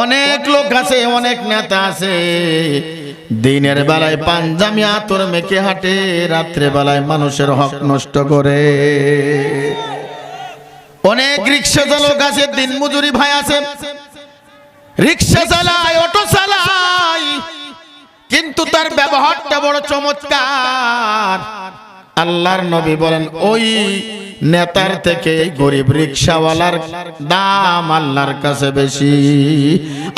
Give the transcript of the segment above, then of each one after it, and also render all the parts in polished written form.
অনেক লোক আছে, অনেক নেতা আছে, দিনের বেলায় পাঞ্জামি আতর মেখে হাঁটে, রাত্রে বেলায় মানুষের হক নষ্ট করে। অনেক রিক্সা চালক আছে, দিন মজুরি ভাই আছে, রিক্সা চালায়, অটো চালায়, কিন্তু তার ব্যবহারটা বড় চমৎকার। আল্লাহর নবী বলেন ওই নেতার থেকে গরিব রিকশাওয়ালার দাম আল্লাহর কাছে বেশি।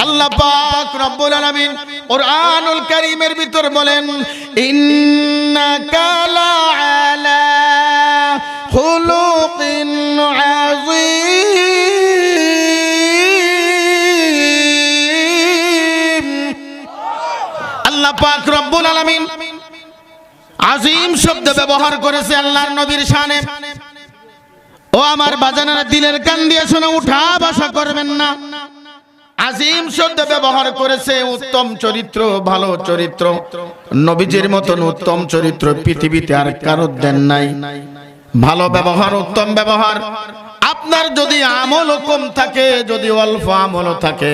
আল্লাহ পাক রব্বুল আলামিন কুরআনুল কারীমের ভিতর বলেন ইন্নাকা লাআলা খুলুকিন আযীম। আল্লাহ পাক রব্বুল আলামিন আজিম শব্দ ব্যবহার করেছে আল্লাহর নবীর শানে। ও আমার বাজানেরা, দিলের কান দিয়ে শুনে উঠা বসা করবেন না। আজিম শব্দ ব্যবহার করেছে, উত্তম চরিত্র, ভালো চরিত্র। নবীজির মতন উত্তম চরিত্র পৃথিবীতে আর কারো দেন নাই। ভালো ব্যবহার, উত্তম ব্যবহার। আপনার যদি আমল কম থাকে, যদি অল্প আমল থাকে,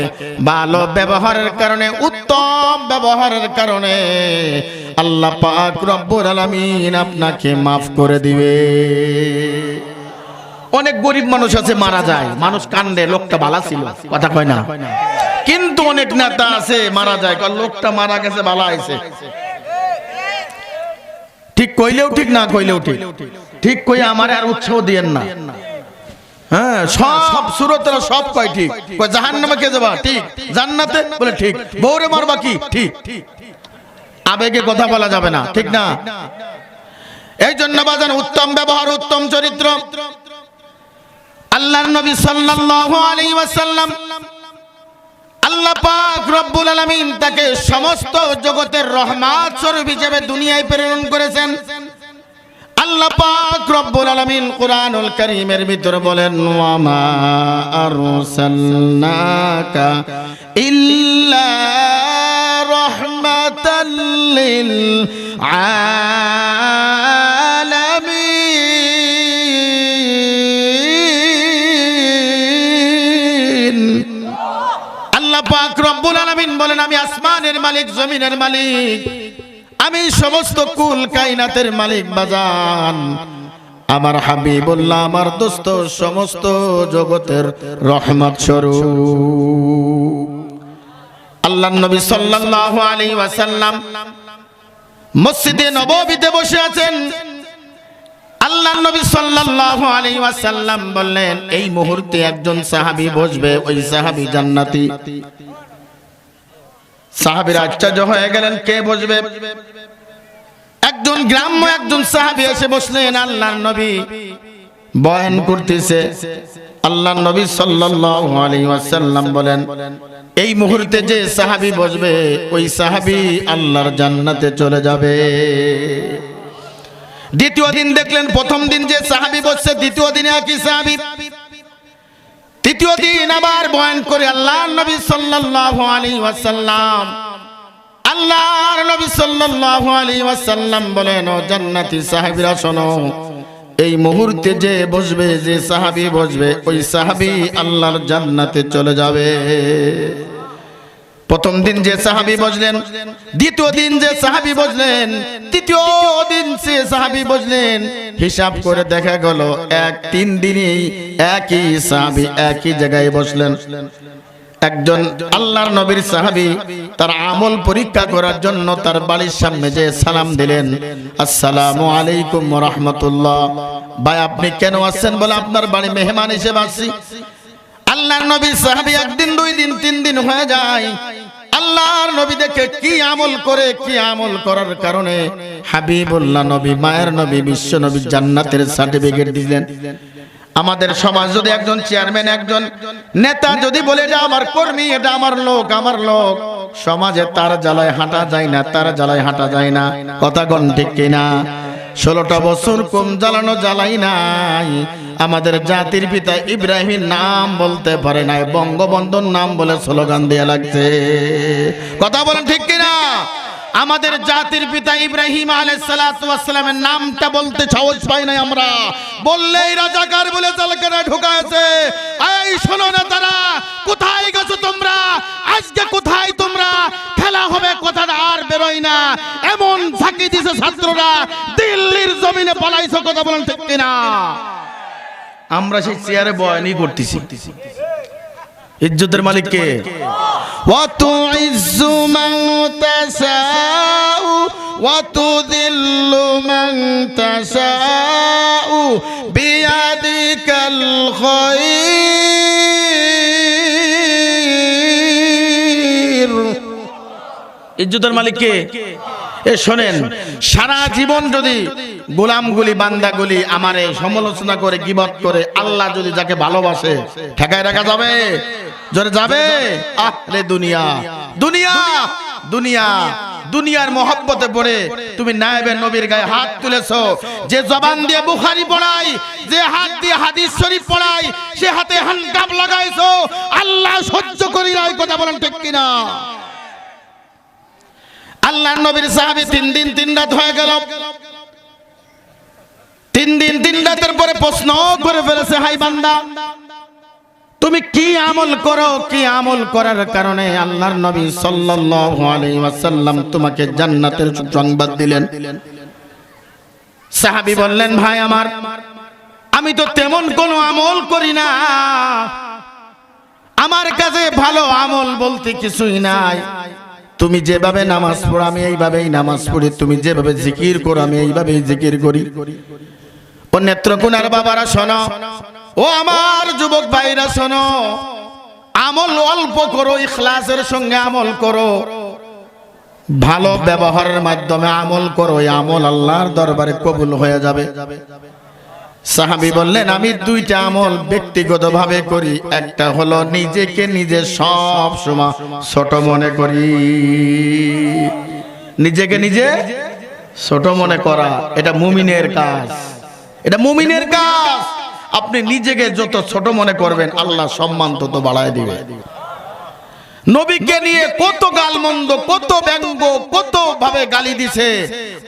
ভালো ব্যবহারের কারণে, উত্তম ব্যবহারের কারণে আল্লাহ পাক রব্বুল আলামিন আপনাকে মাফ করে দিবে। অনেক গরিব মানুষ আছে মারা যায়, মানুষ কান্দে, লোকটা ভালো ছিল, কথা কয় না। কিন্তু অনেক নেতা আছে মারা যায়, লোকটা মারা গেছে, ভালো হয়েছে। ঠিক কইলেও ঠিক, না কইলেও ঠিক। ঠিক কই আমারে আর উৎসাহ দিয়েন না। হ্যাঁ, সব সুরতরা সব কয় ঠিক। কয় জাহান্নামে কে যাবা, ঠিক। জান্নাতে বলে ঠিক। বউরে মারবা কি, ঠিক। আবেগে কথা বলা যাবে না, ঠিক না? এই জন্য বাজান উত্তম ব্যবহার, উত্তম চরিত্র। আল্লাহর নবী সাল্লাল্লাহু আলাইহি ওয়াসাল্লাম, আল্লাহ পাক রব্বুল আলামিন তাকে সমস্ত জগতের রহমত স্বরূপ হিসেবে দুনিয়ায় প্রেরণ করেছেন। আল্লাহ পাক রব্বুল আলামিন কুরআনুল কারীমের ভিতর বলেন ওয়া মা আরসালনাকা ইল্লা রাহমাতাল লিল আলামিন। আল্লাহ পাক রব্বুল আলামিন বলেন আমি আসমানের মালিক, জমিনের মালিক, আমি সমস্ত কুল কায়নাতের মালিক বাজান। আমার হাবিবুল্লাহ, আমার দোস্ত, সমস্ত জগতের রহমত স্বরূপ। আল্লাহর নবী সাল্লাল্লাহু আলাইহি ওয়াসাল্লাম মসজিদে নববীতে বসে আছেন। আল্লাহর নবী সাল্লাল্লাহু আলাইহি ওয়াসাল্লাম বললেন এই মুহূর্তে একজন সাহাবী বসবে, ওই সাহাবী জান্নাতি। সাহাবীরা আশ্চর্য হয়ে গেলেন, কে বসবে? একজন গ্রাম্য একজন সাহাবী এসে বসলেন। আল্লাহর নবী বয়ান করতেছে। আল্লাহর নবী সাল্লাল্লাহু আলাইহি ওয়াসাল্লাম বলেন এই মুহূর্তে যে সাহাবী বসবে, ওই সাহাবী আল্লাহর জান্নাতে চলে যাবে। দ্বিতীয় দিন দেখলেন, প্রথম দিন যে সাহাবী বসছে, দ্বিতীয় দিনে একই সাহাবী। তৃতীয় দিন আবার বয়ান করে আল্লাহর নবী সাল্লাল্লাহু আলাইহি ওয়াসাল্লাম, আল্লাহর নবী সাল্লাল্লাহু আলাইহি ওয়াসাল্লাম বলেন ও জান্নাতি সাহাবীরা শোনো, এই মুহূর্তে যে বসবে, যে সাহাবী বসবে, ওই সাহাবী আল্লাহর জান্নাতে চলে যাবে। প্রথম দিন যে সাহাবী বসলেন, দ্বিতীয় দিন যে সাহাবী বসলেন, তৃতীয় দিন যে সাহাবী বসলেন, হিসাব করে দেখা গেল 3 দিনই একই সাহাবী একই জায়গায় বসলেন। একজন আল্লাহর নবীর সাহাবী তার আমল পরীক্ষা করার জন্য তার বাড়ির সামনে যে সালাম দিলেন, আসসালামু আলাইকুম ওয়া রাহমাতুল্লাহ। ভাই আপনি কেন আসছেন? বলে আপনার বাড়ি মেহমান হিসেবে আসছি। আল্লাহর নবী সাহাবী 1 দিন 2 দিন 3 দিন হয়ে যায়। আল্লাহর নবী দেখে কি আমল করে, কি আমল করার কারণে হাবিবুল্লাহ নবী, মায়ের নবী, বিশ্ব নবী জান্নাতের সার্টিফিকেট দিলেন। আমাদের সমাজ যদি একজন চেয়ারম্যান, একজন নেতা যদি বলে যে আমার কর্মী, এটা আমার লোক, আমার লোক, সমাজে তার জ্বালায় হাঁটা যায় না, তার জ্বালায় হাঁটা যায় না। কথা কোন ঠিক কিনা? 16টা বছর কম জ্বালানো জ্বালাই নাই। আমাদের জাতির পিতা ইব্রাহিম নাম বলতে পারে নাই, বঙ্গবন্ধুর নাম বলে স্লোগান দেয়া লাগছে। কথা বলেন ঠিক কিনা? আমাদের জাতির পিতা ইব্রাহিম আলাইহিস সালাতু ওয়াস সালামের নামটা বলতে সাহস পাই নাই আমরা। বললেই রাজাকার বলে জেলখানায় ঢোকায়েছে। এই শোনো না, তারা কোথায় গেছো তোমরা? দিছে ছাত্ররা, দিল্লির জমিনে পালাইছো, কথা বলেন ঠিক কিনা? আমরা সেই চেয়ারে বয়ানই করতেছি। ইজ্জতের মালিক কে? ওয়া তুইজ্জু মান তাশাউ ওয়া তুযিল্লু মান তাশাউ বিয়াদিকাল খায়র। ইজ্জতের মালিক কে? এ শোনেন, সারা জীবন যদি গোলামগুলি বান্দাগুলি আমারে সমালোচনা করে গীবত করে, আল্লাহ যদি যাকে ভালোবাসে ঠেকায় রাখা যাবে? জোরে যাবে? আহলে দুনিয়া, দুনিয়া, দুনিয়া, দুনিয়ার মহব্বতে পড়ে তুমি নায়েবে নবীর গায়ে হাত তুলেছো। যে জবান দিয়ে বুখারী পড়াই, যে হাত দিয়ে হাদিস শরীফ পড়াই, সে হাতে হানকাপ লাগাইছো, আল্লাহ সহ্য করি না। কথা বলেন ঠিক কিনা? আল্লাহর নবীর সাহাবী 3 দিন 3 রাত হয়ে গেল। 3 দিন 3 রাতের পরে প্রশ্ন করে ফেলেছে, হাই বান্দা, তুমি কি আমল করো? কি আমল করার কারণে আল্লাহর নবী সাল্লাল্লাহু আলাইহি ওয়াসাল্লাম তোমাকে জান্নাতের সংবাদ দিলেন? সাহাবী বললেন, ভাই আমার, আমি তো তেমন কোনো আমল করি না, আমার কাছে ভালো আমল বলতে কিছুই নাই। তুমি যেভাবে নামাজ পড়ো আমি এইভাবেই নামাজ পড়ি, তুমি যেভাবে জিকির করো আমি এইভাবেই জিকির করি। ও নেত্রকোনার বাবারা শোনো, ও আমার যুবক ভাইরা শোনো, আমল অল্প করো, ইখলাসের সঙ্গে আমল করো, ভালো ব্যবহারের মাধ্যমে আমল করো, এই আমল আল্লাহর দরবারে কবুল হয়ে যাবে। সাহাবী বললেন, আমি 2টা আমল ব্যক্তিগতভাবে করি। একটা হলো নিজেকে নিজে সব সময় ছোট মনে করি। নিজেকে নিজে ছোট মনে করা এটা মুমিনের কাজ, এটা মুমিনের কাজ। আপনি নিজেকে যত ছোট মনে করবেন আল্লাহ সম্মান তত বাড়ায় দিবে। নবীকে নিয়ে কত গালমন্দ, কত ব্যঙ্গ, কত ভাবে গালি দিছে,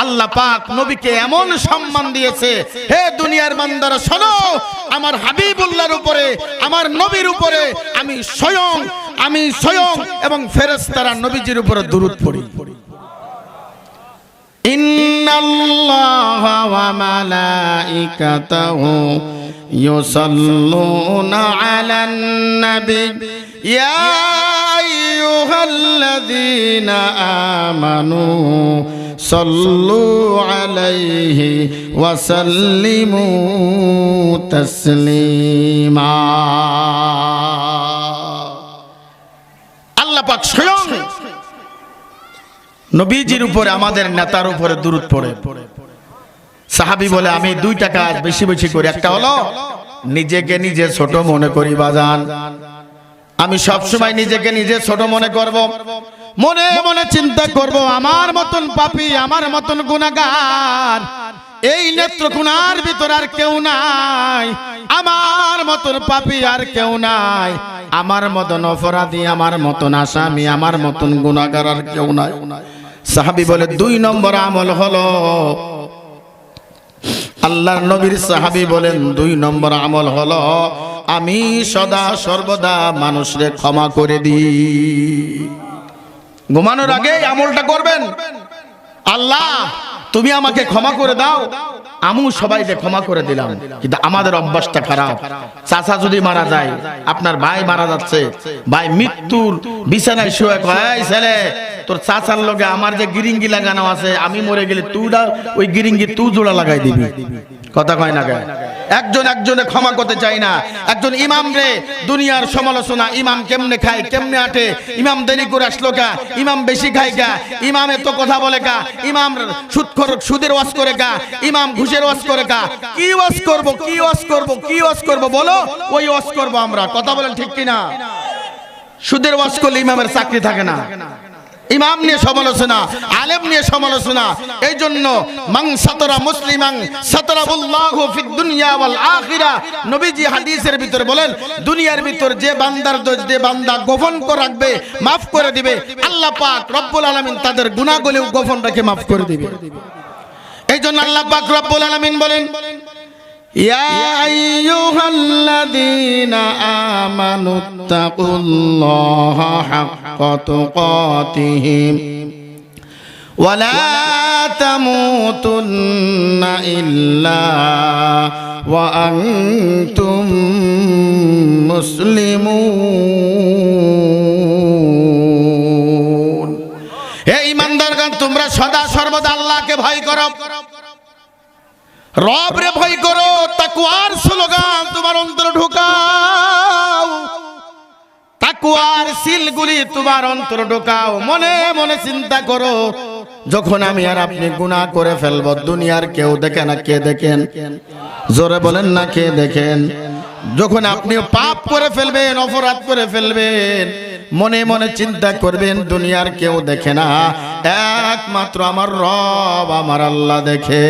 আল্লাহ পাক নবীকে এমন সম্মান দিয়েছে। হে দুনিয়ার বান্দারা শোনো, আমার হাবিবুল্লাহর উপরে, আমার নবীর উপরে আমি স্বয়ং এবং ফেরেশতারা নবীজির উপরে দুরূদ পড়ি। ইন্নাল্লাহা ওয়া মালাইকাতাহু ইউসাল্লুনা আলান নবী ইয়া আইয়ুহাল্লাযীনা আমানু সাল্লু আলাইহি ওয়া সাল্লিমু তাসলিমা। আল্লাহ পাক স্বয়ং নবীজির উপরে, আমাদের নেতার উপরে দুরূদ পড়ে। সাহাবী বলে, আমি 2টা কাজ বেশি বেশি করি। একটা হলো নিজেকে নিজে ছোট মনে করি। বাজান, আমি সব সময় নিজেকে নিজে ছোট মনে করব, মনে মনে চিন্তা করব, আমার মতন পাপী, আমার মতন গুনাহগার এই নেত্রকোনার ভিতর আর কেউ নাই, আমার মতন পাপী আর কেউ নাই, আমার মতন অপরাধী, আমার মতন আসামি, আমার মতন গুনাহগার আর কেউ নাই। সাহাবী বলে, 2 নম্বর আমল হলো, আল্লাহর নবীর সাহাবী বলেন 2 নম্বর আমল হলো, আমি সদা সর্বদা মানুষকে ক্ষমা করে দিই। ঘুমানোর আগে আমলটা করবেন, আল্লাহ তুমি আমাকে ক্ষমা করে দাও, আমিও সবাইকে ক্ষমা করে দিলাম। কিন্তু আমাদের অভ্যাসটা খারাপ। চাচা যদি মারা যায়, আপনার ভাই মারা যাচ্ছে, ভাই মৃত্যুর বিছানায় শুয়ে কয়, এই ছেলে, তোর চাচার লগে আমার যে গিরিঙ্গি লাগানো আছে, আমি মরে গেলে তুই ওই গিরিঙ্গি তুই জোড়া লাগাই দিবি। কথা কয় না গায়? একজনে ক্ষমা করতে চাই না। একজন ইমাম রে দুনিয়ার সমালোচনা, ইমাম কেমনে খায়, কেমনে আটে, ইমাম দেরি করে আসলো কা, ইমাম বেশি খায় কা, ইমাম এত কথা বলে কা, ইমাম সুদের ওয়াজ করে কা, ইমাম ঘুষের ওয়াজ করে কা। কি ওয়াজ করব, কি ওয়াজ করব, কি ওয়াজ করব বলো, ওই ওয়াজ করব আমরা। কথা বলেন ঠিক কিনা? সুদের ওয়াজ করলে ইমামের চাকরি থাকে না। ইমাম নিয়ে সমালোচনা, আলেম নিয়ে সমালোচনা। এই জন্য মান সাতারা মুসলিমান সাতারাহুল্লাহু ফিদ দুনিয়া ওয়াল আখিরা। নবীজি হাদিসের ভিতরে বলেন, দুনিয়ার ভিতর যে বান্দার দোষ, যে বান্দা গোপন করে রাখবে, মাফ করে দিবে, আল্লাহ পাক রব্বুল আলামিন তাদের গুনাহগুলো গোপন রেখে মাফ করে দিবে। এই জন্য আল্লাহ পাক রব্বুল আলামিন বলেন, ইয়া আইয়ুহাল্লাযীনা আমানুত্তাকুল্লাহা হাক্কা তুকাতিহি ওয়ালা তামুতুন্না ইল্লা ওয়া আনতুম মুসলিমুন। হে ঈমানদারগণ, তোমরা সদা সর্বদা আল্লাহকে ভয় করো, রবরে ভয় করো। তাকওয়ার স্লোগান তোমার অন্তরে ঢোকাও, তাকওয়ার সিলগুলি তোমার অন্তরে ঢোকাও। মনে মনে চিন্তা করো, যখন আমি আর আপনি গুনাহ করে ফেলব, দুনিয়ার কেউ দেখে না, কে দেখেন? জোরে বলেন না, কে দেখেন? যখন আপনি পাপ করে ফেলবেন, অপরাধ করে ফেলবেন, মনে মনে চিন্তা করবেন দুনিয়ার কেউ দেখে না, একমাত্র আমার রব, আমার আল্লাহ দেখে।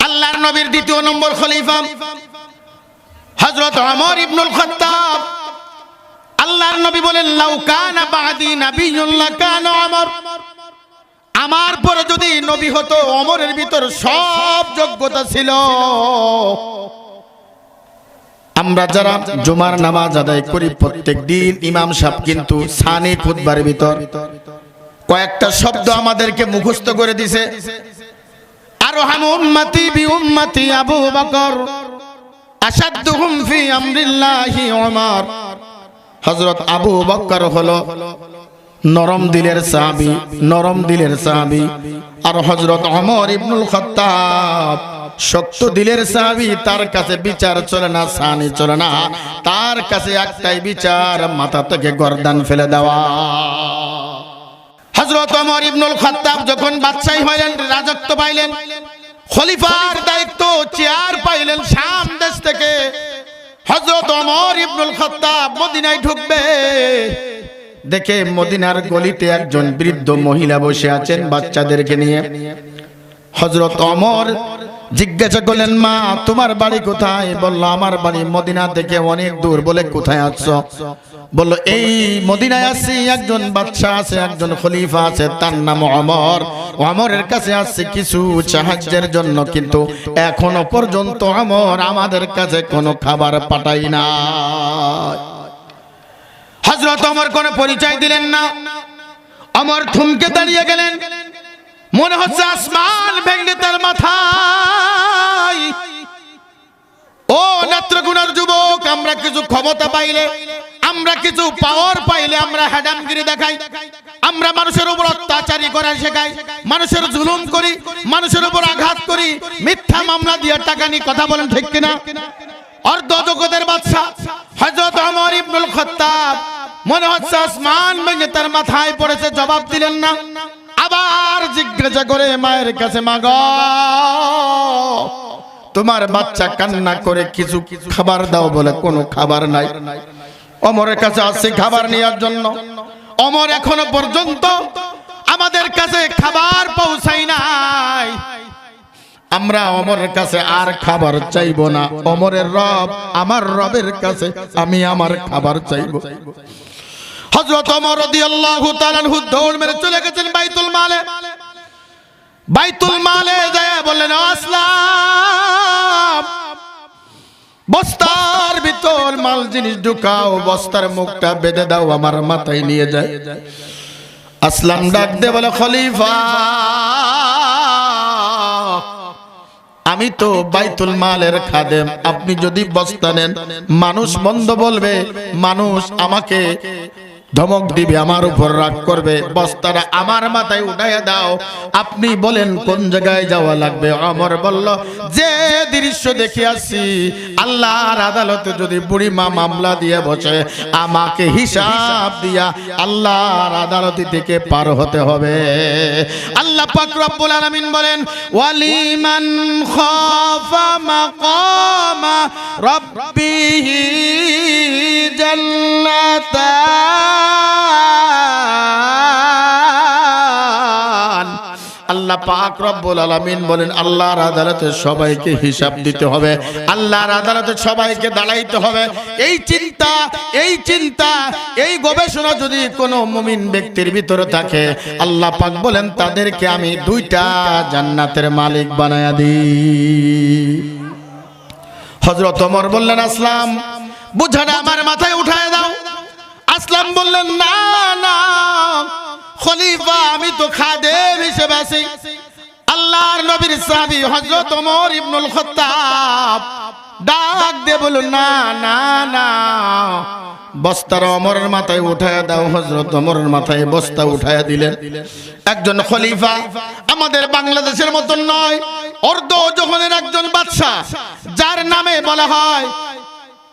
আল্লাহর নবীর দ্বিতীয় নম্বর খলিফা হযরত ওমর ইবনুল খাত্তাব। আল্লাহর নবী বলেন, লাউ কানা বাদি নাবিয়্যুন লাকানা ওমর। আমার পরে যদি নবী হতো, ওমরের ভিতর সব যোগ্যতা ছিল। আমরা যারা জুমার নামাজ আদায় করি প্রত্যেক দিন, ইমাম সাহেব কিন্তু সানি খুতবার ভিতর কয়েকটা শব্দ আমাদেরকে মুখস্থ করে দিছে। আরহামু উম্মতি বি উম্মতি আবু বকর, আশাদ্দুহুম ফি আমরিল্লাহি ওমর। হযরত আবু বকর হলো নরম দিলের সাহাবী, নরম দিলের সাহাবী। আর হযরত ওমর ইবনুল খাত্তাব শক্ত দিলের সাহাবী। তার কাছে বিচার চলে না, সানি চলে না, তার কাছে একটাই বিচার, মাথা থেকে গর্দান ফেলে দেওয়া। হযরত ওমর ইবনুল খাত্তাব যখন বাদশাহী হইলেন, রাজত্ব পাইলেন, খলিফার দায়িত্ব, চেয়ার পাইলেন শাম দেশ থেকে, হযরত ওমর ইবনুল খাত্তাব মদিনায় ঢুকবে, দেখে মদিনার গলিতে একজন বৃদ্ধ মহিলা বসে আছেন বাচ্চাদেরকে নিয়ে। হযরত ওমর জিজ্ঞাসা করলেন, মা তোমার বাড়ি কোথায়? বলল, আমার বাড়ি মদিনা থেকে অনেক দূর। বলে, কোথায় আছো? বলল, এই মদিনায় আছি, একজন বাদশা আছে, একজন খলিফা আছে, তার নাম ওমর। ওমরের কাছে আসছে কিছু সাহায্যের জন্য, কিন্তু এখনো পর্যন্ত ওমর আমাদের কাছে কোনো খাবার পাঠাই না। হযরত ওমর কোনো পরিচয় দিলেন না। ওমর থমকে দাঁড়িয়ে গেলেন, মনে হচ্ছে আসমান ভেঙে তার মাথায়। ও নেত্রকোনার যুবক, আমরা কিছু ক্ষমতা পাইলে, আমরা কিছু পাওয়ার পাইলে আমরা হ্যাডামগিরি দেখাই, আমরা মানুষের উপর অত্যাচারী করা শেখাই, মানুষের জুলুম করি, মানুষের উপর আঘাত করি, মিথ্যা মামলা দিয়ে টাকা নিয়ে কথা বলেন, ঠিক কিনা? অর্ধ জগতের বাদশা হযরত ওমর ইবনুল খাত্তাব মনে হচ্ছে আসমান ভেঙে তার মাথায় পড়েছে, জবাব দিলেন না। আবার জিজ্ঞাসা করে মায়ের কাছে, মা গো, তোমার বাচ্চা কান্না করে, কিছু খাবার দাও। বলে, কোনো খাবার নাই। ওমরের কাছে আসছে খাবার নেওয়ার জন্য। ওমর এখনো পর্যন্ত আমাদের কাছে খাবার পৌঁছাই নাই। আমরা ওমরের কাছে আর খাবার চাইবো না। ওমরের রব, আমার রবের কাছে আমি আমার খাবার চাইবো। হযরত ওমর রাদিয়াল্লাহু তাআলা আনহু দৌড় মেরে চলে গেছেন বাইতুল মালে। বাইতুল মালে যায় বললেন, আসলাম, বস্তার ভিতর মাল জিনিস ঢুকাও, বস্তার মুখটা বেঁধে দাও, আমার মাথায় নিয়ে যায়। আসলাম ডাক দে বলে, খলিফা, আমি তো বাইতুল মালের খাদেম, আপনি যদি বস্তা নেন মানুষ মন্দ বলবে, মানুষ আমাকে ধমক দিবে, আমার উপর রাগ করবে, বস্তাটা আমার মাথায় উঠাইয়া দাও। আপনি বলেন কোন জায়গায় যাওয়া লাগবে? ওমর বলল, যে দৃশ্য দেখে আসছি, আল্লাহর আদালতে যদি বুড়ি মা মামলা দিয়ে বসে, আমাকে হিসাব দিয়া আল্লাহর আদালত থেকে পার হতে হবে। আল্লাহ পাক রব্বুল আলামিন বলেন, ওয়ালিমান খাফা মাকামা রাব্বিহি জান্নাতান। আল্লাহ পাক রব্বুল আলামিন বলেন, আল্লাহর আদালতে সবাইকে হিসাব দিতে হবে, আল্লাহর আদালতে সবাইকে দাঁড়াইতে হবে। এই চিন্তা, এই গবেষণা যদি কোনো মুমিন ব্যক্তির ভিতরে থাকে, আল্লাহ পাক বলেন তাদেরকে আমি দুইটা জান্নাতের মালিক বানায়া দিই। হযরত ওমর বললেন, আসলাম, বুঝাটা আমার মাথায় উঠায় দাও। আসলাম বললেন, না না খলিফা, আমি তো খাদেম হিসেবে আছি। আল্লাহর নবীর সাহাবী হযরত ওমর ইবনুল খাত্তাব ডাক দিয়ে বলল, না না না, বস্তার ওমরের মাথায় উঠায়া দাও। হযরত ওমরের মাথায় বস্তা উঠায়া দিলেন। একজন খলিফা, আমাদের বাংলাদেশের মতন নয়, অর্ধ জগনের একজন বাদশা, যার নামে বলা হয়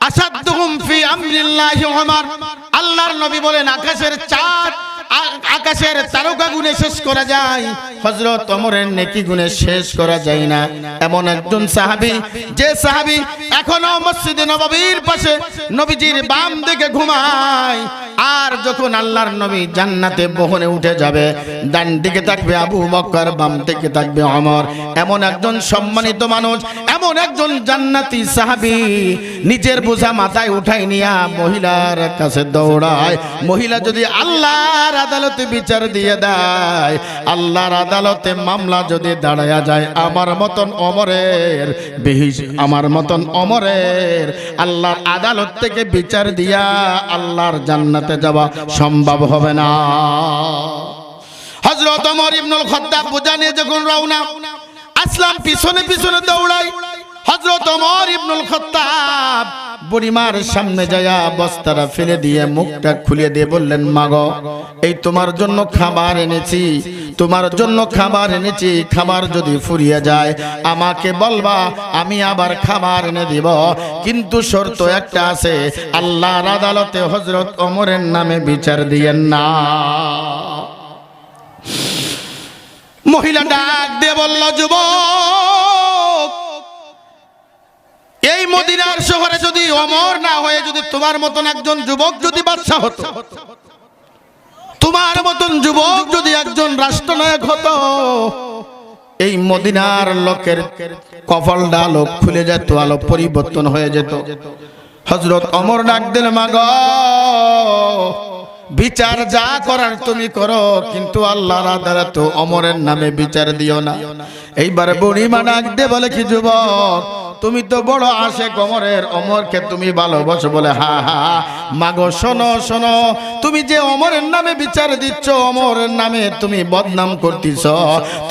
আসাদুহুম ফি আমরিল্লাহি ওমর। আল্লাহর নবী বলেন, আকাশের চাঁদ, আকাশের তারকা গুণে শেষ করা যায়, হযরত ওমরের নেকি গুণে শেষ করা যায় না। এমন একজন সাহাবী, যে সাহাবী এখনো মসজিদে নববীর পাশে নবীজির বাম দিকে ঘুমায়, আর যখন আল্লাহর নবী জান্নাতে বহনে উঠে যাবে, ডান দিকে থাকবে আবু বকর, বাম দিকে থাকবে ওমর। এমন একজন সম্মানিত মানুষ, এমন একজন জান্নাতি সাহাবী নিজের বোঝা মাথায় উঠাই নিয়া মহিলার কাছে দৌড়ায়। মহিলা যদি আল্লাহর আদালতে বিচার দিয়ে দেয়, আল্লাহর আদালতে মামলা যদি দাঁড়ায়া যায়, আমার মতন ওমরের আমার মতন ওমরের আল্লাহর আদালত থেকে বিচার দিয়া আল্লাহর জান্নাতে যাওয়া সম্ভব হবে না। হযরত ওমর ইবনুল খাত্তাব বোঝা নিয়ে যখন রওনা, আসলাম পিছনে পিছনে দৌড়াই। হযরত ওমর ইবনুল খাত্তাব বুড়িমার সামনে যায়া বস্তাটা ফেলে দিয়ে মুখটা খুলে দিয়ে বললেন, মাগো, এই তোমার জন্য খাবার এনেছি, তোমার জন্য খাবার এনেছি। খাবার যদি ফুরিয়ে যায় আমাকে বলবা, আমি আবার খাবার এনে দিব, কিন্তু শর্ত একটা আছে, আল্লাহর আদালতে হযরত ওমরের নামে বিচার দিয়েন না। মহিলা ডাক দিয়ে বলল, যুবক, এই মদিনার শহরে যদি ওমর না হয়ে যদি তোমার মতন একজন যুবক যদি বাদশা হতো, তোমার মতন যুবক যদি একজন রাষ্ট্রনায়ক হতো, এই মদিনার লোকের কপালটা আলো খুলে যেত, আলো পরিবর্তন হয়ে যেত। হযরত ওমর ডাক দিলেন, মাগো, বিচার যা করার তুমি করো, কিন্তু আল্লাহর আদালতে ওমরের নামে বিচার দিও না। এইবার বুড়িমা ডাক দিয়ে বলে, কি যুবক, তুমি তো বড় আশেক ওমরের, ওমরকে তুমি ভালোবাসো বলে। হা হা, মাগো শোনো শোনো, তুমি যে ওমরের নামে বিচার দিচ্ছ, ওমরের নামে তুমি বদনাম করতেছ,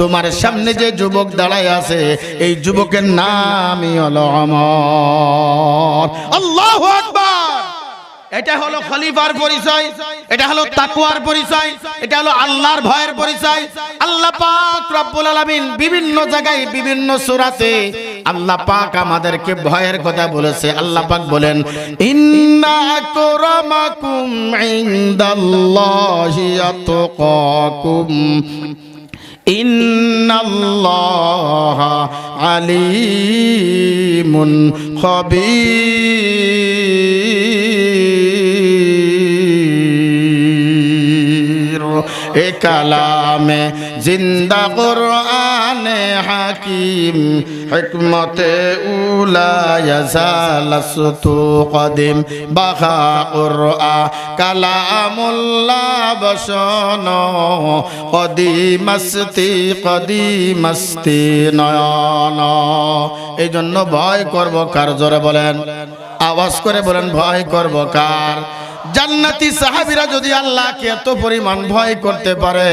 তোমার সামনে যে যুবক দাঁড়ায় আছে, এই যুবকের নামই হলো ওমর। আল্লাহু আকবার। এটা হলো খলিফার পরিচয়, এটা হলো তাকওয়ার পরিচয়, এটা হলো আল্লাহর ভয়ের পরিচয়। আল্লাহ পাক রব্বুল আলামিন বিভিন্ন জায়গায় বিভিন্ন সূরাতে আল্লাহ পাক আমাদেরকে ভয়ের কথা বলেছে। আল্লাহ পাক বলেন, ইন্না আকরামাকুম ইনদাল্লাহি আতকাকুম ইন্নাল্লাহা আলিমুন খবীর। এ কালামে জিন্দা কুরআনে হাকিম, হিকমতে উলা ইয়াজালাসতু কদিম, বাহা কুরআ কালামুল্লাহ বসন, কদিমাস্তি নয়ন। এই জন্য ভয় করব কার? জোরে বলেন, আওয়াজ করে বলেন, ভয় করব কার? জান্নাতি সাহাবীরা যদি আল্লাহকে এত পরিমাণ ভয় করতে পারে,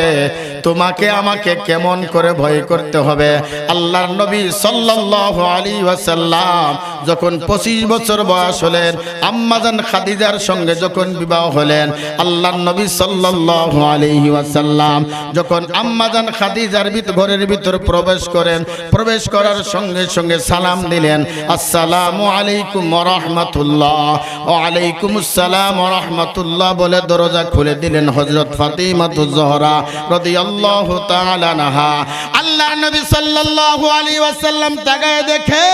তোমাকে আমাকে কেমন করে ভয় করতে হবে? আল্লাহর নবী সাল্লাল্লাহু আলাইহি ওয়াসাল্লাম যখন 25 বছর বয়স হলেন, আম্মাজান খাদিজার সঙ্গে যখন বিবাহ হলেন, আল্লাহর নবী সাল্লাল্লাহু আলাইহি ওয়াসাল্লাম যখন আম্মাজান খাদিজার ঘরের ভিতর প্রবেশ করেন, প্রবেশ করার সঙ্গে সঙ্গে সালাম দিলেন, আসসালামু আলাইকুম ওয়া রাহমাতুল্লাহ। ওয়া আলাইকুমুস সালাম ওয়া রাহমাতুল্লাহ বলে দরজা খুলে দিলেন হযরত ফাতিমাতুজ জোহরা রাদিয়াল্লাহু তাআলা আনহা। আল্লাহর নবী সাল্লাল্লাহু আলাইহি ওয়াসাল্লাম তাকায় দেখে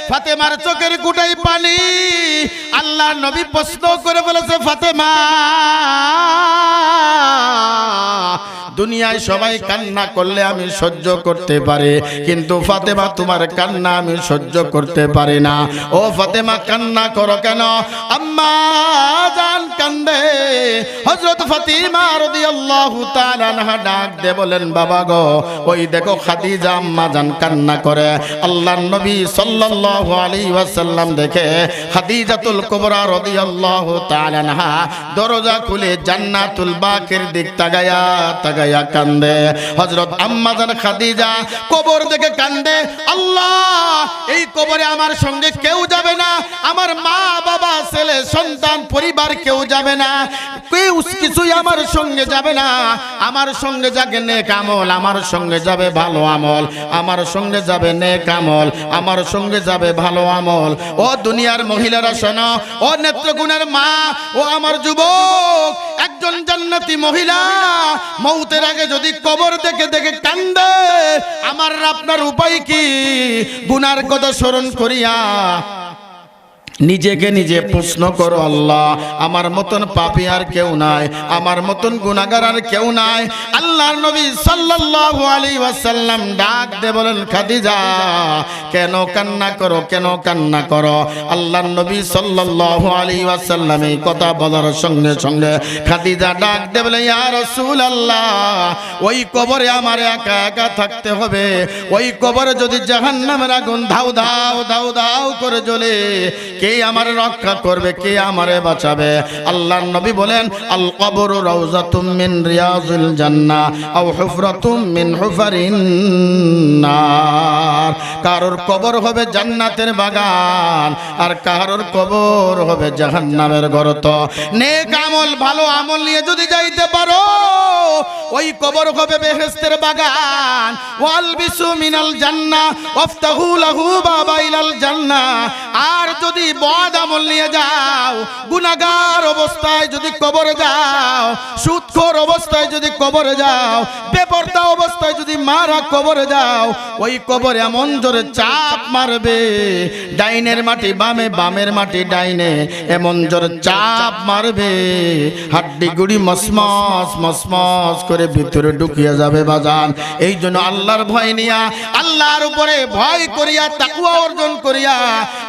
ফাতেমার চোখের কোটায় পানি। আল্লাহর নবী প্রশ্ন করে বলেছে, ফাতেমা, দুনিয়ায় সবাই কান্না করলে আমি সহ্য করতে পারি, কিন্তু ফাতেমা তোমার কান্না আমি সহ্য করতে পারি না। ও ফাতেমা, কান্না করো কেন? আম্মা জান কান্দে, হযরত ফাতিমা রাদিয়াল্লাহু তাআলা আনহা ডাক দিয়ে বলেন, বাবা গো, ওই দেখো খাদিজা আম্মা জান কান্না করে। আল্লাহর নবী সাল্লাল্লাহু আলাইহি ওয়াসাল্লাম দেখে খাদিজাতুল কুবরা রাদিয়াল্লাহু তাআলা আনহা দরজা খুলে জান্নাতুল বাকির দিক তাকায়া তাকায়া কান্দে। হযরত আম্মা জান খাদিজা কবর দেখে কান্দে, আল্লাহ, এই কবরে আমার সঙ্গে কেউ যাবে না, আমার মা বাবা ছেলে সন্তান পরিবার কেউ যাবে না, কেউ কিছুই আমার সঙ্গে যাবে না। আমার সঙ্গে যাবে নেক আমল, আমার সঙ্গে যাবে ভালো আমল, আমার সঙ্গে যাবে নেক আমল, আমার সঙ্গে যাবে ভালো আমল। ও দুনিয়ার মহিলারা শোনো, ও নেত্রগুণের মা, ও আমার যুবক, একজন জান্নাতি মহিলা মৌতের আগে যদি কবর দেখে দেখে কান্দে, আমার আপনার উপায় কি? গুনার কথা স্মরণ করিয়া নিজেকে নিজে প্রশ্ন করো, আল্লাহ, আমার মতন পাপী আর কেউ নাই, আমার মতন গুনাহগার আর কেউ নাই। আল্লাহর নবী সাল্লাল্লাহু আলাইহি ওয়াসাল্লাম ডাক দিয়ে বলেন, খাদিজা, কেন কান্না করো, কেন কান্না করো? আল্লাহর নবী সাল্লাল্লাহু আলাইহি ওয়াসাল্লাম এই কথা বলার সঙ্গে সঙ্গে খাদিজা ডাক দিয়ে বলে, ইয়া রাসূলুল্লাহ, ওই কবরে আমার একা একা থাকতে হবে। ওই কবরে যদি জাহান্নামের আগুন ধাউ ধাউ ধাউ ধাউ করে জ্বলে, কে আমার রক্ষা করবে, কে আমারে বাঁচাবে? আল্লাহর নবী বলেন, আল কবরু রাউযাতুম মিন রিয়াজিল জান্নাহ আও হুফরাতুম মিন হুফারিন নার। কারোর কবর হবে জান্নাতের বাগান, আর কারোর কবর হবে জাহান্নামের গর্ত। নেক আমল, ভালো আমল নিয়ে যদি যাইতে পারো, ওই কবর হবে বেহেশতের বাগান। ওয়ালবিসু মিনাল জান্নাহ ওয়াফতাহু লাহু বাবা ইলাল জান্নাহ। আর যদি বদ আমল নিয়ে যাও, গুনাহগার অবস্থায় যদি কবরে যাও, সুদখোর অবস্থায় যদি কবরে যাও, বেপরদা অবস্থায় যদি মারা কবরে যাও, ওই কবরে এমন জোরে চাপ মারবে, ডাইনের মাটি বামে, বামের মাটি ডাইনে, এমন জোরে চাপ মারবে, হাড্ডি গুড়ি মসমস মসমস করে ভিতরে ঢুকিয়ে যাবে বাজান। এই জন্য আল্লাহর ভয় নিয়া, আল্লাহর উপরে ভয় করিয়া, তাকওয়া অর্জন করিয়া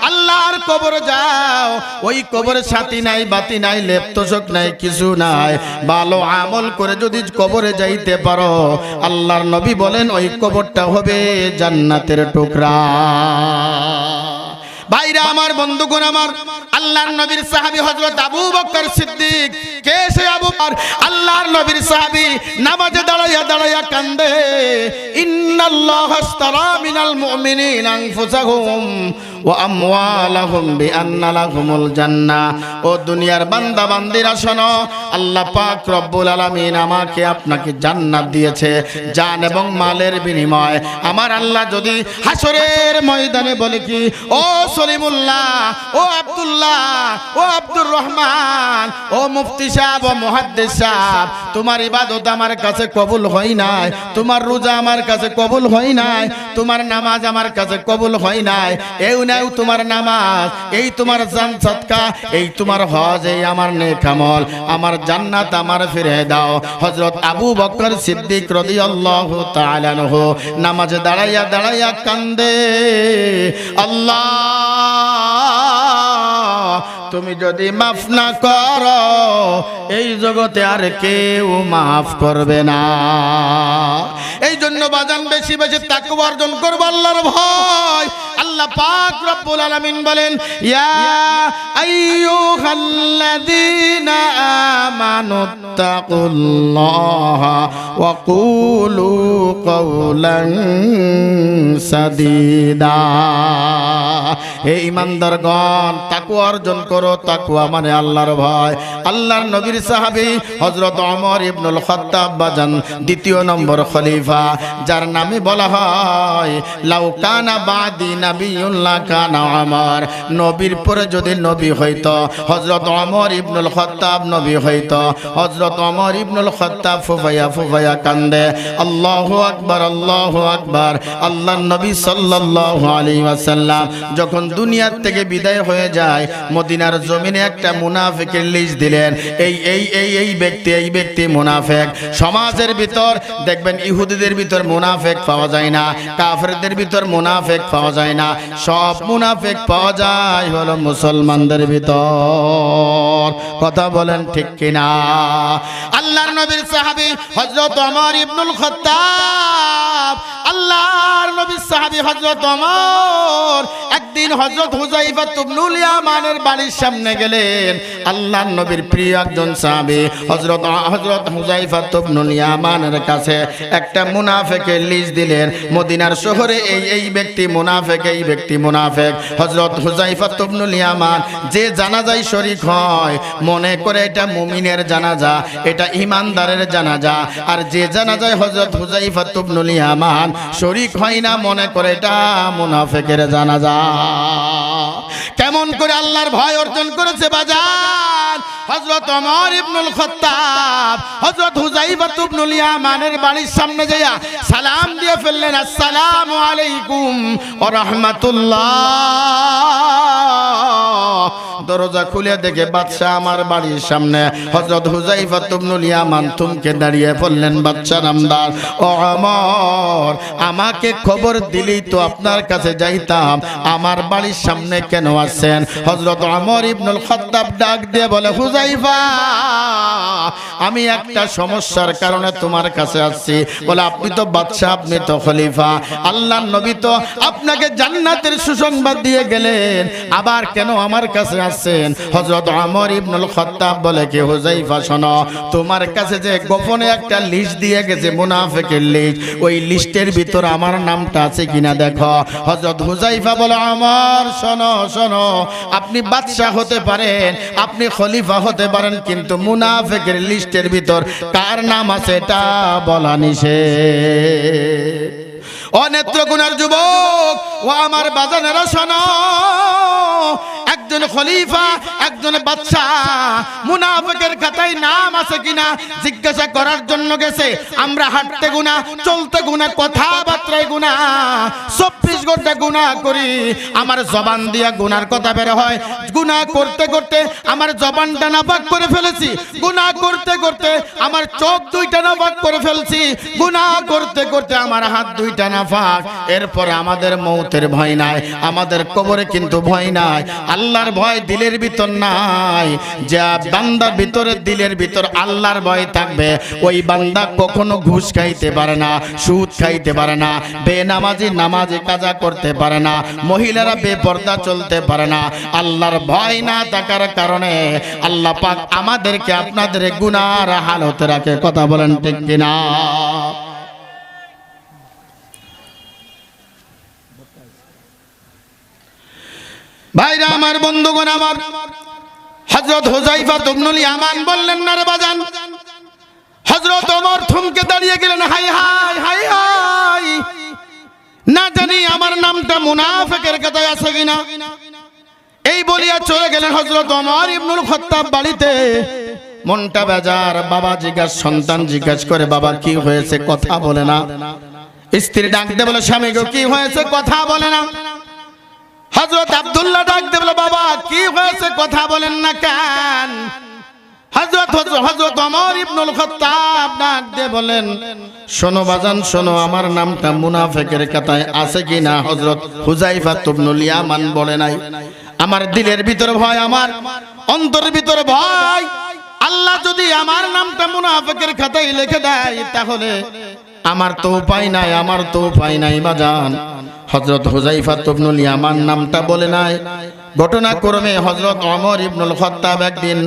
আল্লাহর কবরে যাও। ওই কবরে সাথী নাই, বাতি নাই, লেপ্তশক নাই, কিছু নাই। ভালো আমল করে যদি কবরে যাইতে পারো, আল্লাহর নবী বলেন ওই কবরটা হবে জান্নাতের টুকরা। ভাইরা আমার, বন্ধুগণ আমার, আল্লাহর নবীর সাহাবী হযরত আবু বকর সিদ্দিক। কে সে আবু বকর? আল্লাহর নবীর সাহাবী, নামাজে দাঁড়াইয়া দাঁড়াইয়া কান্দে, ইন্নাল্লাহা আশতারা মিনাল মুমিনিনা আনফুসাহুম ওয়া আমওয়ালাহুম বিআন্না লাহুমুল জান্নাহ। ও দুনিয়ার বান্দা বান্দিরা শোনো, আল্লাহ পাক রব্বুল আলামিন আমাকে আপনাকে জান্নাত দিয়েছে জান এবং মালের বিনিময়। আমার আল্লাহ যদি হাসরের ময়দানে বলে কি, ও সলিমুল্লাহ, ও আব্দুল্লাহ, ও আব্দুর রহমান, ও মুফতি সাহেব, ও মুহাদ্দিস সাহেব, তোমার ইবাদত আমার কাছে কবুল হয় নাই, তোমার রোজা আমার কাছে কবুল হয় নাই, তোমার নামাজ আমার কাছে কবুল হয় নাই, এই নাও তোমার নামাজ, এই তোমার জান সাদকা, এই তোমার হজ, এই আমার নেক আমল, আমার জান্নাত আমার ফিরে দাও। হযরত আবু বকর সিদ্দিক রাদিয়াল্লাহু তাআলা আনহু নামাজে দাঁড়াইয়া দাঁড়াইয়া কান্দে, আল্লাহ, তুমি যদি মাফ না করো, এই জগতে আর কেউ মাফ করবে না। এই জন্য বাজান বেশি বেশি তাকওয়া অর্জন করব, আল্লাহর ভয়। আল্লাহ পাক রব্বুল আলামিন বলেন, ইয়া আইয়ুহাল্লাযীনা আমানুত্তাকুল্লাহা ওয়া কুলু কাওলান সাদীদা। হে ঈমানদারগণ, তাকওয়া অর্জন করো। তাকওয়া মানে আল্লাহর ভয়। আল্লাহর নবীর সাহাবী হযরত ওমর ইবনুল খাত্তাব বাজান, দ্বিতীয় নম্বর খলিফা, যার নামে বলা হয় লাউ কানা বাদি নাবিয়্যুন লা কানা ওমর। নবীর পরে যদি নবী হইতো, হযরত ওমর ইবনুল খাত্তাব নবী হইতো। হযরত ওমর ইবনুল খাত্তাব ফুফায়া ফুফায়া কান্দে, আল্লাহু আকবার, আল্লাহু আকবার। আল্লাহর নবী সাল্লাল্লাহু আলাইহি ওয়াসাল্লাম যখন দুনিয়ার থেকে বিদায় হয়ে যায়, মদিনার জমিনে একটা মুনাফিকের লিস্ট দিলেন, এই ব্যক্তি মুনাফিক। সমাজের ভিতর দেখবেন ইহুদিদের ভিতর মুনাফিক পাওয়া যায় না, কাফেরদের ভিতর মুনাফিক পাওয়া যায় না, সব মুনাফিক পাওয়া যায় হলো মুসলমানদের ভিতর। কথা বলেন ঠিক কিনা? কিনা? আল্লাহর নবীর সাহাবী হযরত ওমর ইবনুল খাত্তাব, আল্লাহর নবীর সাহাবী হযরত ওমর একদিন হযরত হুযাইফা ইবনুল ইয়ামানের বাড়ির সামনে গেলেন। আল্লাহর নবীর প্রিয় একজন সাহাবী হযরত হুযাইফা ইবনুল ইয়ামানের কাছে একটা মুনাফিকের লিস্ট দিলেন। মদিনার শহরে এই ব্যক্তি মুনাফিক, এই ব্যক্তি মুনাফিক। হযরত হুযাইফা ইবনুল ইয়ামান যে জানাজায় শরীক হয় মনে করে এটা মুমিনের জানাজা, এটা ঈমানদারের জানাজা। আর যে জানাজায় হযরত হুযাইফা ইবনুল ইয়ামান শরীক হয় না মনে করে এটা মুনাফিকের জানাজা। কেমন করে আল্লাহর ভয় অর্জন করেছে বাজার হযরত ওমর ইবনুল খাত্তাব হযরত হুযাইফা ইবনুল ইয়ামানের বাড়ির সামনে যাইয়া সালাম দিয়ে ফেললেন, আসসালামু আলাইকুম ওয়া রাহমাতুল্লাহ। দরজা খুলে দেখে বাদশা আমার বাড়ির সামনে। হযরত হুযাইফা ইবনুল ইয়ামান থমকে দাঁড়িয়ে বললেন, বাদশা নামদার ও ওমর, আমাকে খবর দিলেই তো আপনার কাছে যাইতাম, আমার বাড়ির সামনে কেন আসছেন? হযরত ওমর ইবনুল খাত্তাব ডাক দিয়ে বলে, হুযাইফা, আমি একটা সমস্যার কারণে তোমার কাছে আসছি। বলে, আপনি তো বাদশা, আপনি তো খলিফা, আল্লাহর নবী তো আপনাকে জান্নাতের সুসংবাদ দিয়ে গেলেন, আবার কেন আমার কাছে আসছেন? হযরত ওমর ইবনুল খাত্তাব বলে, কি হুযাইফা, শোনো, তোমার কাছে যে গোপনে একটা লিস্ট দিয়ে গেছে, মুনাফিকের লিস্ট, ওই লিস্টের ভিতর আমার নামটা আছে কিনা দেখো। হযরত হুযাইফা বলে, ওমর শোনো শোনো, আপনি বাদশা হতে পারেন, আপনি খলিফা হতে পারেন, কিন্তু মুনাফিকের লিস্টের ভিতর কার নাম আছে এটা বলা নিষেধ। ও নেত্রকোনার যুবক, ও আমার বাজানেরা শোনো, একজন খলিফা, একজন বাদশা মুনাফিকের খাতায় নাম আছে কিনা জিজ্ঞাসা করার জন্য গেছে। আমরা হাঁটতে গুনাহ, চলতে গুনাহ, কথাবার্তায় গুনাহ, 24 ঘন্টা গুনাহ করি, আমার জবান দিয়া গুনার কথা বের হয়। গুনাহ করতে করতে আমার জবানটা নাপাক করে ফেলেছি, গুনাহ করতে করতে আমার চোখ দুইটা নাপাক করে ফেলছি, গুনাহ করতে করতে আমার হাত দুইটা নাপাক। এরপরে আমাদের মৌতের ভয় নাই, আমাদের কবরে কিন্তু ভয় নাই। আল্লাহর ভয় দিলের ভিতর নাই। যা বান্দার ভিতরে, দিলের ভিতর আল্লাহর ভয় থাকবে, ওই বান্দা কখনো ঘুষ খাইতে পারে না, সুদ খাইতে পারে না, বেনামাজি নামাজি কাজা করতে পারে না, মহিলারা বেপর্দা চলতে পারে না। আল্লাহর ভয় না থাকার কারণে আল্লাহ পাক আমাদেরকে আপনাদের গুনার হালতে রাখে। কথা বলেন ঠিক কিনা? ভাইরা আমার, বন্ধুগণ আমার, হযরত হুযাইফা ইবনুল ইয়ামান বললেন, না রে বাজান। হযরত ওমর থমকে দাঁড়িয়ে গেলেন, হাই হাই হাই হাই, না জানি আমার নামটা মুনাফিকের খাতায় আছে কিনা। এই বলিয়া চলে গেলেন হযরত ওমর ইবনুল খাত্তাব বাড়িতে। মনটা বেজার। বাবা জিজ্ঞাসা, সন্তান জিজ্ঞাসা করে, বাবা কি হয়েছে, কথা বলে না। স্ত্রী ডাকতে বলে, স্বামী গো কি হয়েছে, কথা বলে না। হযরত আব্দুল্লাহ ডাকতে বলে, বাবা কি হয়েছে, কথা বলেন না কেন? হযরত ওমর ইবনুল খাত্তাব ডাক দিয়ে বলেন, শোনো বাজান শোনো, আমার নামটা মুনাফিকের খাতায় আছে কিনা হযরত হুযাইফা ইবনুল ইয়ামান বলে নাই। আমার দিলের ভিতর ভয়, আমার অন্তরের ভিতর ভয়। আল্লাহ যদি আমার নামটা মুনাফিকের খাতায় লিখে দেয় তাহলে আমার তো উপায় নাই, আমার তো উপায় নাই বাজান। হযরত হুযাইফা ইবনুল ইয়ামান নামটা বলে নাই। ঘটনাক্রমে হযরত ওমর ইবনুল খাত্তাব একদিন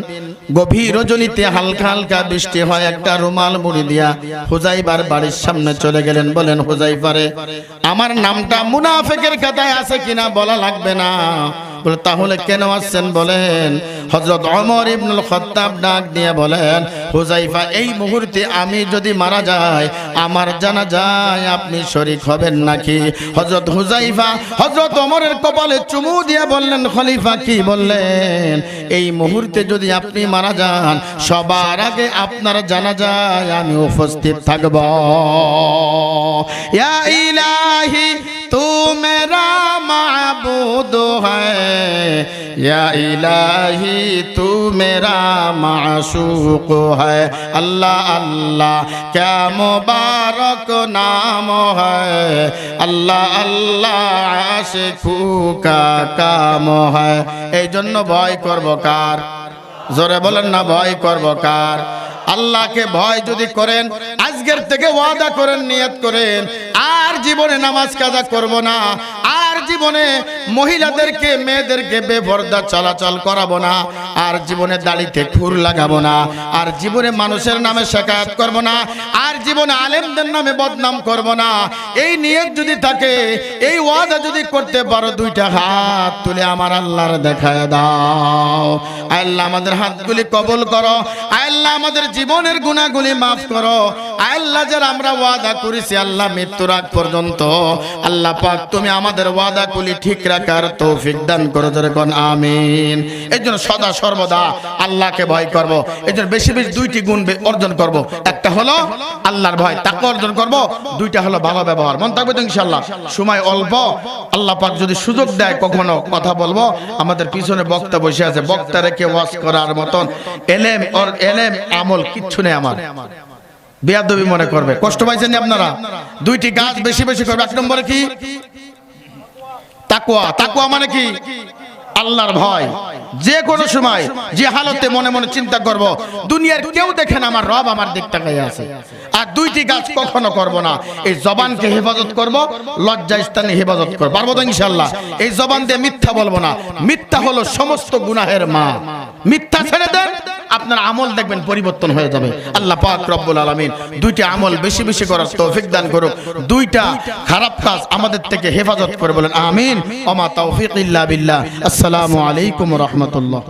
গভীর রজনীতে হালকা হালকা বৃষ্টি হয়, একটা রুমাল মুড়ি দিয়া হুযাইফার বাড়ির সামনে চলে গেলেন। বলেন, হুযাইফা রে, আমার নামটা মুনাফিকের খাতায় আছে কিনা বলা লাগবে না। বলে, তাহলে কেন আসছেন বলেন। হযরত ওমর ইবনুল খাত্তাব ডাক দিয়ে বলেন, হুযাইফা, এই মুহূর্তে আমি যদি মারা যাই, আমার জানাজায় আপনি শরীক হবেন নাকি? হযরত হুযাইফা হযরত ওমরের কপালে চুমু দিয়ে বললেন, খলিফা কি বললেন? এই মুহূর্তে যদি আপনি মারা যান, সবার আগে আপনার জানাজায় আমি উপস্থিত থাকব। ইয়া ইলাহি তু মেরা মাবুদ হ্যায়, ইয়া ইলাহি তু মেরা মাশুক হ্যায়, আল্লাহ আল্লাহ ক্যা মুবারক নাম হ্যায়, আল্লাহ আল্লাহ আশিকু কা কাম হ্যায়। এই জন্য ভয় করব কার? জোরে বলেন না, ভয় করব কার? আল্লাহকে ভয় যদি করেন, আজকের থেকে ওয়াদা করেন, নিয়ত করেন, আর জীবনে নামাজ কাজা করব না, আর জীবনে মহিলাদেরকে মেয়েদেরকে বেপরদা চলাচল করাবো না, আর জীবনে দাড়িতে খুর লাগাবো না, আর জীবনে মানুষের নামে শিকায়ত করব না, আর জীবনে আলেমদের নামে বদনাম করব না। এই নিয়ত যদি থাকে, এই ওয়াদা যদি করতে পারো, দুইটা হাত তুলে আমার আল্লাহর দেখায় দাও। আল্লাহ আমাদের হাতগুলি কবুল করো, আল্লাহ আমাদের জীবনের গুনাহগুলি মাফ করো। আল্লাহ যারা আমরা ওয়াদা করেছি আল্লাহ মৃত্যুর আগ পর্যন্ত, আল্লাহ পাক তুমি আমাদের ওয়াদাগুলি ঠিক রাখার তৌফিক দান করো, জোরে কোন আমিন। এই জন্য সদা সর্বদা আল্লাহকে ভয় করব, এই জন্য বেশি বেশি দুইটি গুণ অর্জন করব। একটা হলো আল্লাহর ভয়, তাকওয়া অর্জন করব, দুইটা হলো ভালো ব্যবহার। মন থাকবে তো ইনশাআল্লাহ। সময় অল্প, আল্লাহ পাক যদি সুযোগ দেয় কখনো কথা বলবো। আমাদের পিছনে বক্তা বসে আছে, বক্তা রেখে ওয়াজ করার মতন এলেম আর এলেম আমল কিচ্ছু নেই আমার। বেয়াদবি মনে করবে, কষ্ট পাইছেন আপনারা? দুইটি কাজ বেশি বেশি করবে। এক নম্বরে কি? তাকওয়া। তাকওয়া মানে কি? আল্লাহর ভয়। যে কোনো সময় যে হালতে মনে মনে চিন্তা করব, দুনিয়ার কেউ দেখেন আমার রব আমার দিক তাকাই আছে। আর দুইটি কাজ কখনো করব না। এই জবানকে হেফাজত করব, লজ্জা স্থানে হেফাজত করব, পারবো তো ইনশাআল্লাহ। এই জবান দিয়ে মিথ্যা বলবো না। মিথ্যা হলো সমস্ত গুনাহের মা। মিথ্যা ছেড়ে দেন, আপনার আমল দেখবেন পরিবর্তন হয়ে যাবে। আল্লাহ পাক রব্বুল আলামিন দুইটা আমল বেশি বেশি করার তৌফিক দান করুক। দুইটা খারাপ কাজ আমাদের থেকে হেফাজত করে বলেন আমিন। ওমা তাওফিক ইল্লা বিল্লাহ। আসসালামু আলাইকুম ওয়া রাহমাতুল্লাহ।